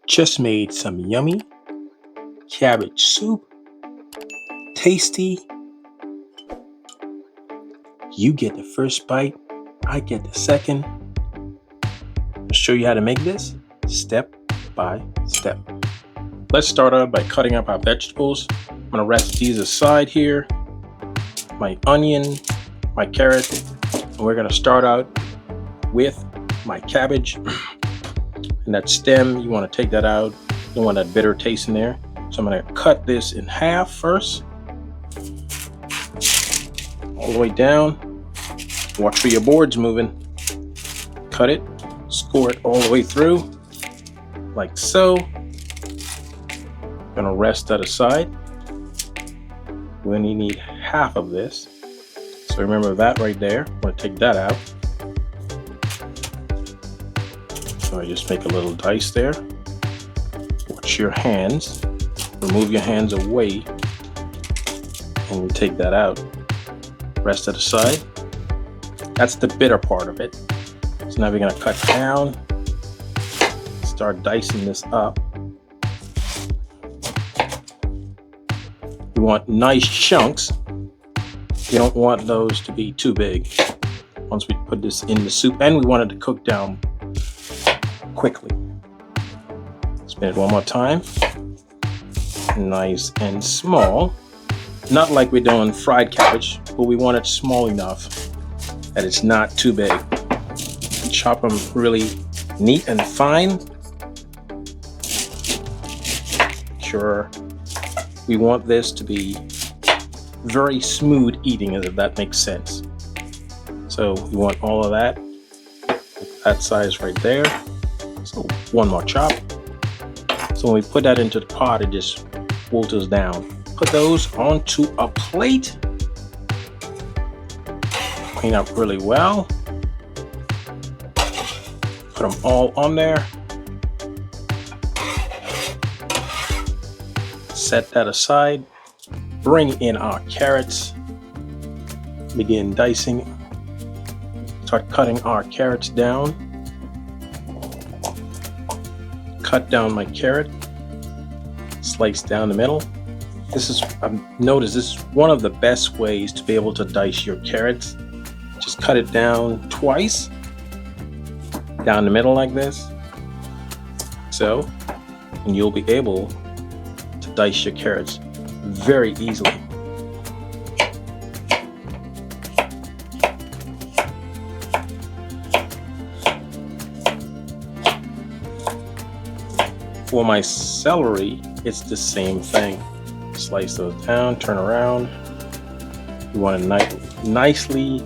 Just made some yummy cabbage soup. Tasty. You get the first bite, I get the second. I'll show you how to make this step by step. Let's start out by cutting up our vegetables. I'm gonna rest these aside here. My onion, my carrot, and we're gonna start out with my cabbage. And that stem, you want to take that out. You don't want that bitter taste in there. So I'm going to cut this in half first. All the way down. Watch for your boards moving. Cut it. Score it all the way through. Like so. Going to rest that aside. We only need half of this. So remember that right there. I'm going to take that out. So I just make a little dice there. Watch your hands. Remove your hands away. And you take that out. Rest it aside. That's the bitter part of it. So now we're going to cut down. Start dicing this up. You want nice chunks. You don't want those to be too big. Once we put this in the soup, and we want it to cook down quickly. Spin it one more time. Nice and small. Not like we're doing fried cabbage, but we want it small enough that it's not too big. Chop them really neat and fine. Sure, we want this to be very smooth eating, if that makes sense. So we want all of that size right there. So one more chop. So when we put that into the pot, it just wilts down. Put those onto a plate. Clean up really well. Put them all on there. Set that aside. Bring in our carrots. Begin dicing. Start cutting our carrots down. Cut down my carrot, slice down the middle. I've noticed this is one of the best ways to be able to dice your carrots. Just cut it down twice, down the middle like this. So, and you'll be able to dice your carrots very easily. For my celery, it's the same thing. Slice those down, turn around. You want it nicely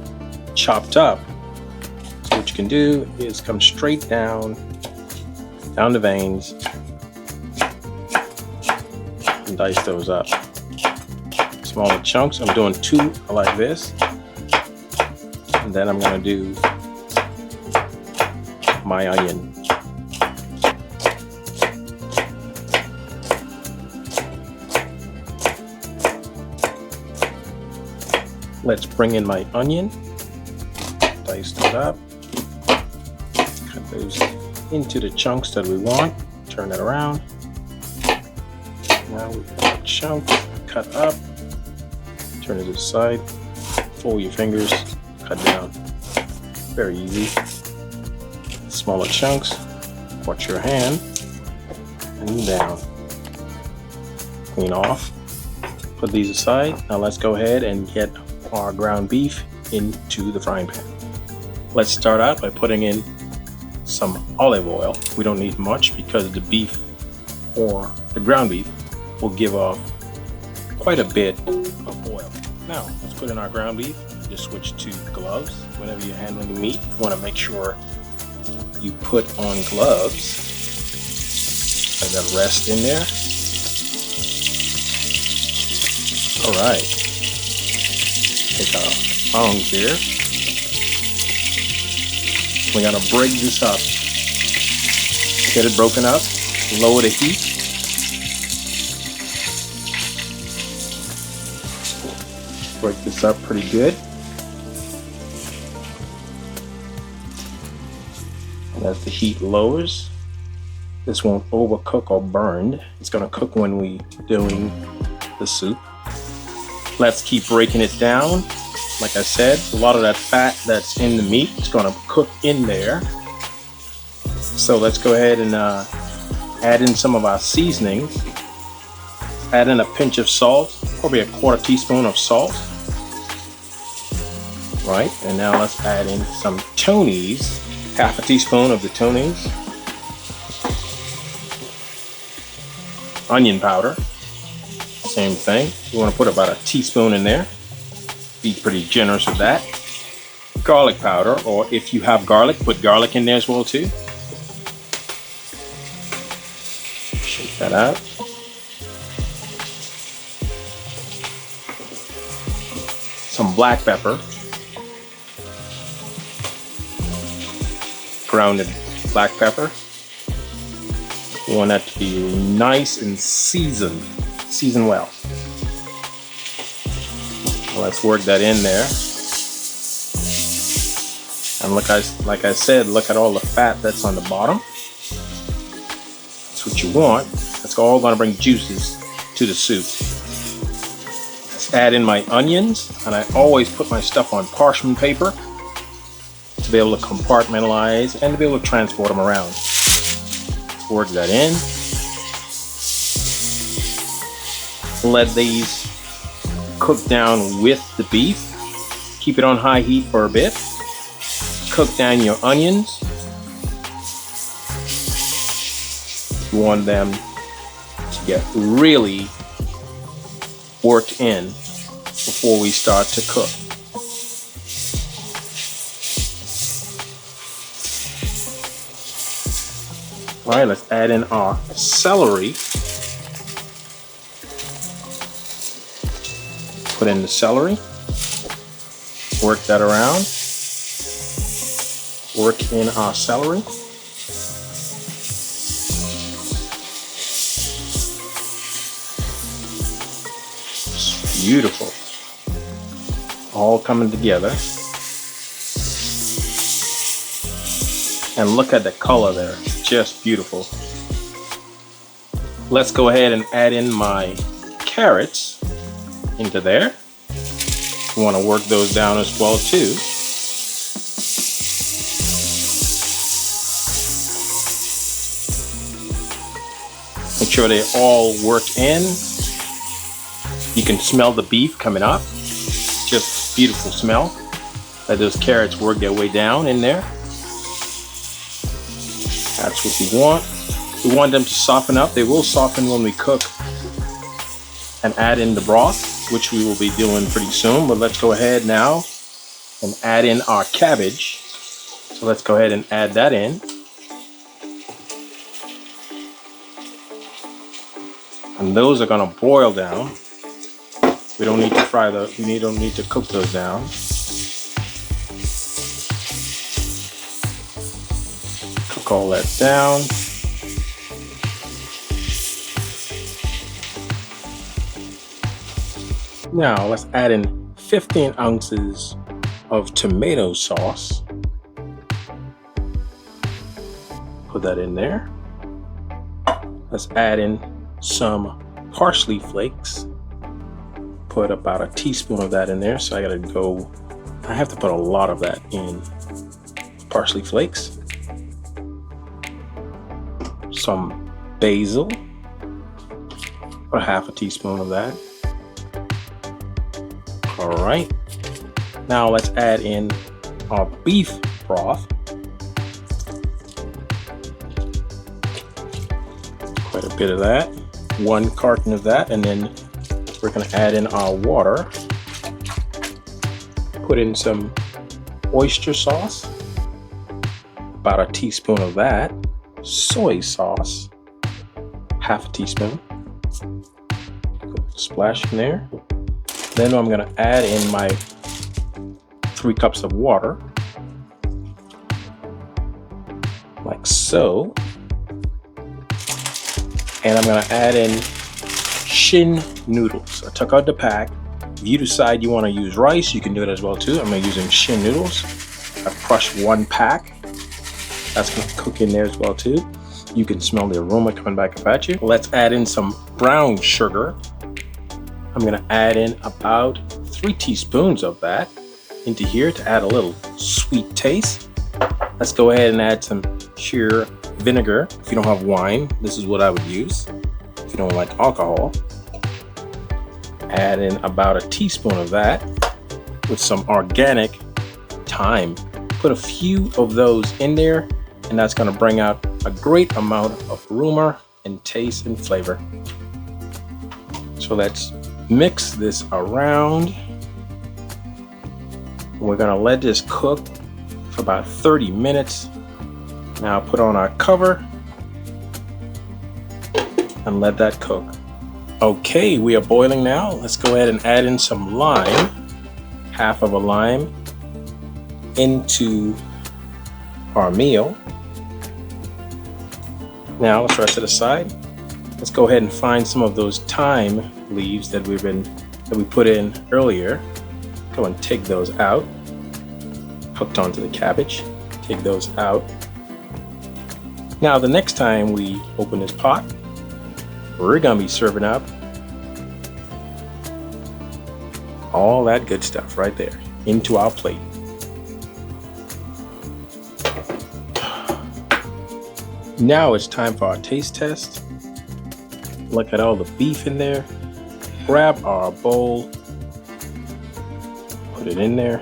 chopped up. So what you can do is come straight down the veins, and dice those up. Smaller chunks. I'm doing two like this. And then I'm going to do my onion. Let's bring in my onion, dice it up, cut those into the chunks that we want, turn it around. Now we've got a chunk cut up, turn it to the side, fold your fingers, cut down. Very easy. Smaller chunks, watch your hand, and down. Clean off, put these aside. Now let's go ahead and get our ground beef into the frying pan. Let's start out by putting in some olive oil. We don't need much because the beef or the ground beef will give off quite a bit of oil. Now let's put in our ground beef. Just switch to gloves whenever you're handling the meat. You want to make sure you put on gloves. Let that rest in there. All right. Take our tongs here. We gotta break this up. Get it broken up. Lower the heat. Break this up pretty good. And as the heat lowers, This won't overcook or burn. It's gonna cook when we doing the soup. Let's keep breaking it down. Like I said, a lot of that fat that's in the meat is gonna cook in there. So let's go ahead and add in some of our seasonings. Add in a pinch of salt, probably a 1/4 teaspoon of salt. Right, and now let's add in some Tony's, 1/2 teaspoon of the Tony's. Onion powder, same thing. You want to put about a teaspoon in there. Be pretty generous with that. Garlic powder, or if you have garlic, put garlic in there as well too. Shake that out. Some black pepper. Grounded black pepper. You want that to be nice and seasoned. Season well. Let's work that in there. And like I said, look at all the fat that's on the bottom. That's what you want. That's all going to bring juices to the soup. Let's add in my onions, and I always put my stuff on parchment paper to be able to compartmentalize and to be able to transport them around. Work that in. Let these cook down with the beef. Keep it on high heat for a bit. Cook down your onions. You want them to get really worked in before we start to cook. All right, let's add in our celery. Put in the celery. Work that around. Work in our celery. It's beautiful. All coming together. And look at the color there. Just beautiful. Let's go ahead and add in my carrots into there. You want to work those down as well too. Make sure they all work in. You can smell the beef coming up. Just beautiful smell. Let those carrots work their way down in there. That's what we want. We want them to soften up. They will soften when we cook and add in the broth, which we will be doing pretty soon. But let's go ahead now and add in our cabbage. So let's go ahead and add that in. And those are gonna boil down. We don't need to fry those, we don't need to cook those down. Cook all that down. Now let's add in 15 ounces of tomato sauce. Put that in there. Let's add in some parsley flakes. Put about a teaspoon of that in there. So I have to put a lot of that in. Parsley flakes. Some basil. Or half a teaspoon of that. All right. Now let's add in our beef broth. Quite a bit of that. 1 carton of that, and then we're going to add in our water. Put in some oyster sauce, about a teaspoon of that. Soy sauce, half a teaspoon. Splash in there. Then I'm going to add in my 3 cups of water, like so. And I'm going to add in shin noodles. I took out the pack. If you decide you want to use rice, you can do it as well too. I'm using shin noodles. I crushed 1 pack. That's going to cook in there as well too. You can smell the aroma coming back up at you. Let's add in some brown sugar. I'm gonna add in about 3 teaspoons of that into here to add a little sweet taste. Let's go ahead and add some sheer vinegar. If you don't have wine, this is what I would use. If you don't like alcohol, add in about a teaspoon of that with some organic thyme. Put a few of those in there, and that's gonna bring out a great amount of aroma and taste and flavor. So let's mix this around. We're gonna let this cook for about 30 minutes. Now put on our cover and let that cook. Okay, we are boiling now. Let's go ahead and add in some lime, half of a lime, into our meal. Now let's rest it aside. Let's go ahead and find some of those thyme leaves that we put in earlier. Go and take those out. Hooked onto the cabbage. Take those out. Now the next time we open this pot, we're gonna be serving up all that good stuff right there into our plate. Now it's time for our taste test. Look at all the beef in there. Grab our bowl, put it in there.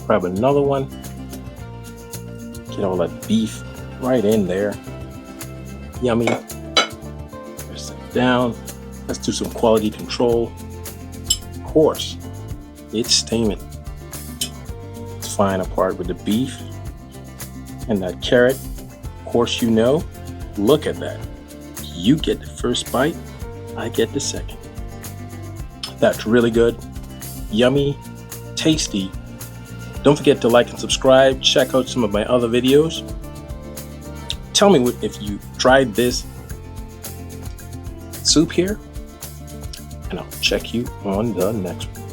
Grab another one. Get all that beef right in there. Yummy. Press it down. Let's do some quality control. Of course, it's steaming. It's flying apart with the beef and that carrot. Of course, you know, look at that. You get the first bite, I get the second. That's really good, yummy, tasty. Don't forget to like and subscribe. Check out some of my other videos. Tell me if you tried this soup here, and I'll check you on the next one.